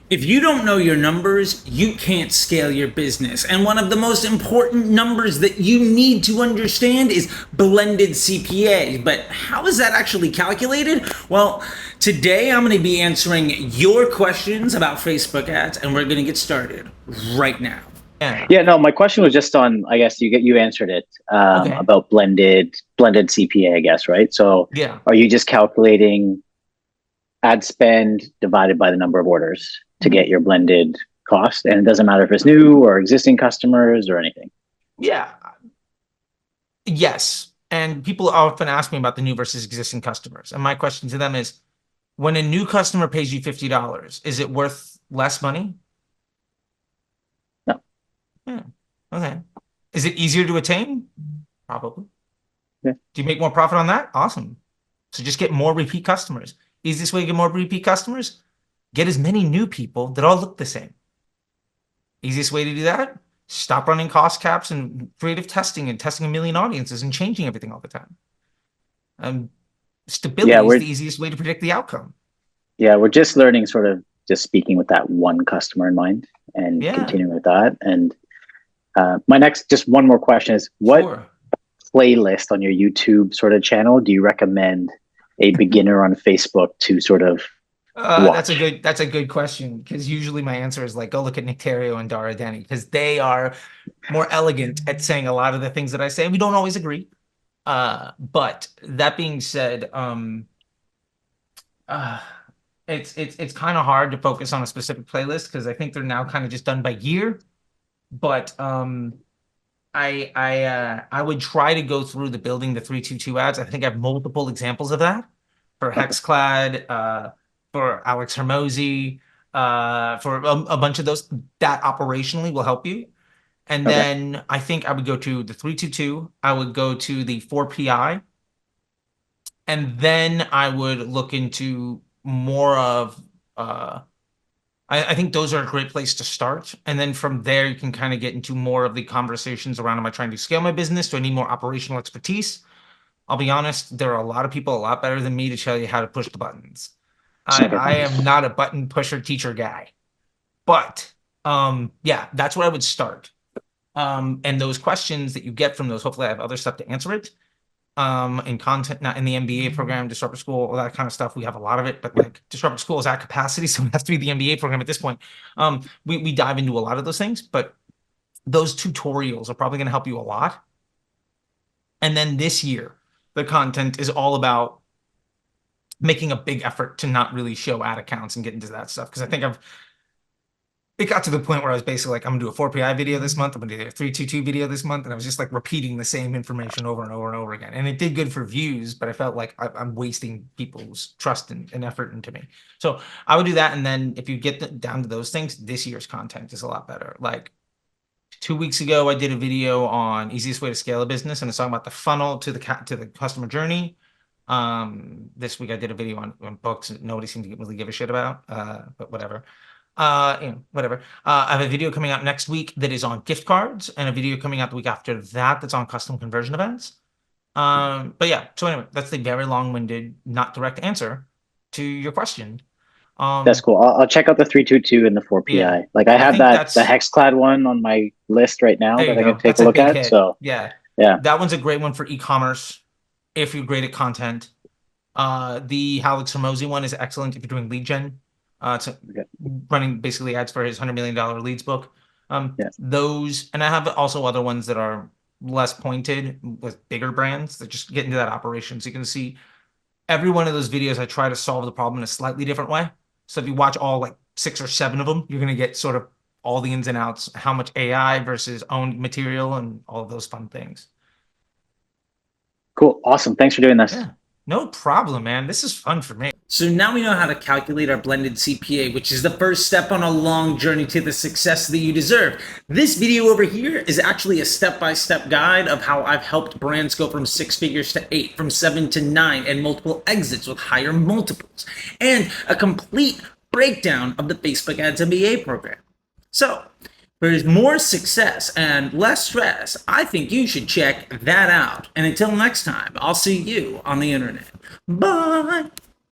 If you don't know your numbers, you can't scale your business. And one of the most important numbers that you need to understand is blended CPA. But how is that actually calculated? Well, today I'm going to be answering your questions about Facebook ads, and we're going to get started right now. Yeah, no, my question was just on, I guess you answered it, Okay. about blended CPA, I guess, right? So Yeah. are you just calculating ad spend divided by the number of orders to get your blended cost? And it doesn't matter if it's new or existing customers or anything. Yeah. Yes. And people often ask me about the new versus existing customers. And my question to them is, when a new customer pays you $50, is it worth less money? No. Yeah. Okay. Is it easier to attain? Probably. Yeah. Do you make more profit on that? Awesome. So just get more repeat customers. Easiest way to get more repeat customers? Get as many new people that all look the same. Easiest way to do that? Stop running cost caps and creative testing and testing a million audiences and changing everything all the time. Stability Yeah, is the easiest way to predict the outcome. we're just learning, sort of just speaking with that one customer in mind and continuing with that. And my next, just one more question is, what playlist on your YouTube sort of channel do you recommend a beginner on Facebook to sort of watch? That's a good question, because usually my answer is like, go look at Nick Terrio and Dara Denny, because they are more elegant at saying a lot of the things that I say. We don't always agree. But that being said, it's kind of hard to focus on a specific playlist because I think they're now kind of just done by year. But I would try to go through the building the 322 ads. I think I have multiple examples of that for Hexclad, for Alex Hermosi, for a bunch of those. That operationally will help you. And then I think I would go to the 322. I would go to the 4PI. And then I would look into more of I think those are a great place to start. And then from there, you can kind of get into more of the conversations around, am I trying to scale my business? Do I need more operational expertise? I'll be honest, there are a lot of people a lot better than me to tell you how to push the buttons. I am not a button pusher teacher guy. But yeah, that's where I would start. And those questions that you get from those, hopefully I have other stuff to answer it. In content, not in the MBA program, Disruptor School, all that kind of stuff. We have a lot of it, but like Disruptor School is at capacity, so it has to be the MBA program at this point. We dive into a lot of those things, but those tutorials are probably going to help you a lot. And then this year, the content is all about making a big effort to not really show ad accounts and get into that stuff, because I think it got to the point where I was basically like, I'm gonna do a 4PI video this month, I'm gonna do a 322 video this month, and I was just like repeating the same information over and over and over again. And it did good for views, but I felt like I'm wasting people's trust and effort into me. So I would do that, and then if you get down to those things, this year's content is a lot better. Like 2 weeks ago, I did a video on easiest way to scale a business, and it's talking about the funnel to the customer journey. This week I did a video on books that nobody seemed to really give a shit about, but whatever. Whatever. I have a video coming out next week that is on gift cards, and a video coming out the week after that that's on custom conversion events. But yeah, so anyway, that's the very long-winded, not direct answer to your question. That's cool. I'll check out the 322 and the 4PI. Yeah, like I have the Hexclad one on my list right now that I can take a look at. So yeah, that one's a great one for e-commerce if you're great at content. The Alex Hermosi one is excellent if you're doing lead gen. Running basically ads for his $100 million leads book. Those, and I have also other ones that are less pointed with bigger brands that just get into that operation. So you can see every one of those videos, I try to solve the problem in a slightly different way. So if you watch all like 6 or 7 of them, you're going to get sort of all the ins and outs, how much AI versus owned material and all of those fun things. Cool. Awesome. Thanks for doing this. Yeah. No problem, man. This is fun for me. So now we know how to calculate our blended CPA, which is the first step on a long journey to the success that you deserve. This video over here is actually a step-by-step guide of how I've helped brands go from 6 figures to 8, from 7 to 9, and multiple exits with higher multiples, and a complete breakdown of the Facebook Ads MBA program. So for more success and less stress, I think you should check that out. And until next time, I'll see you on the internet. Bye.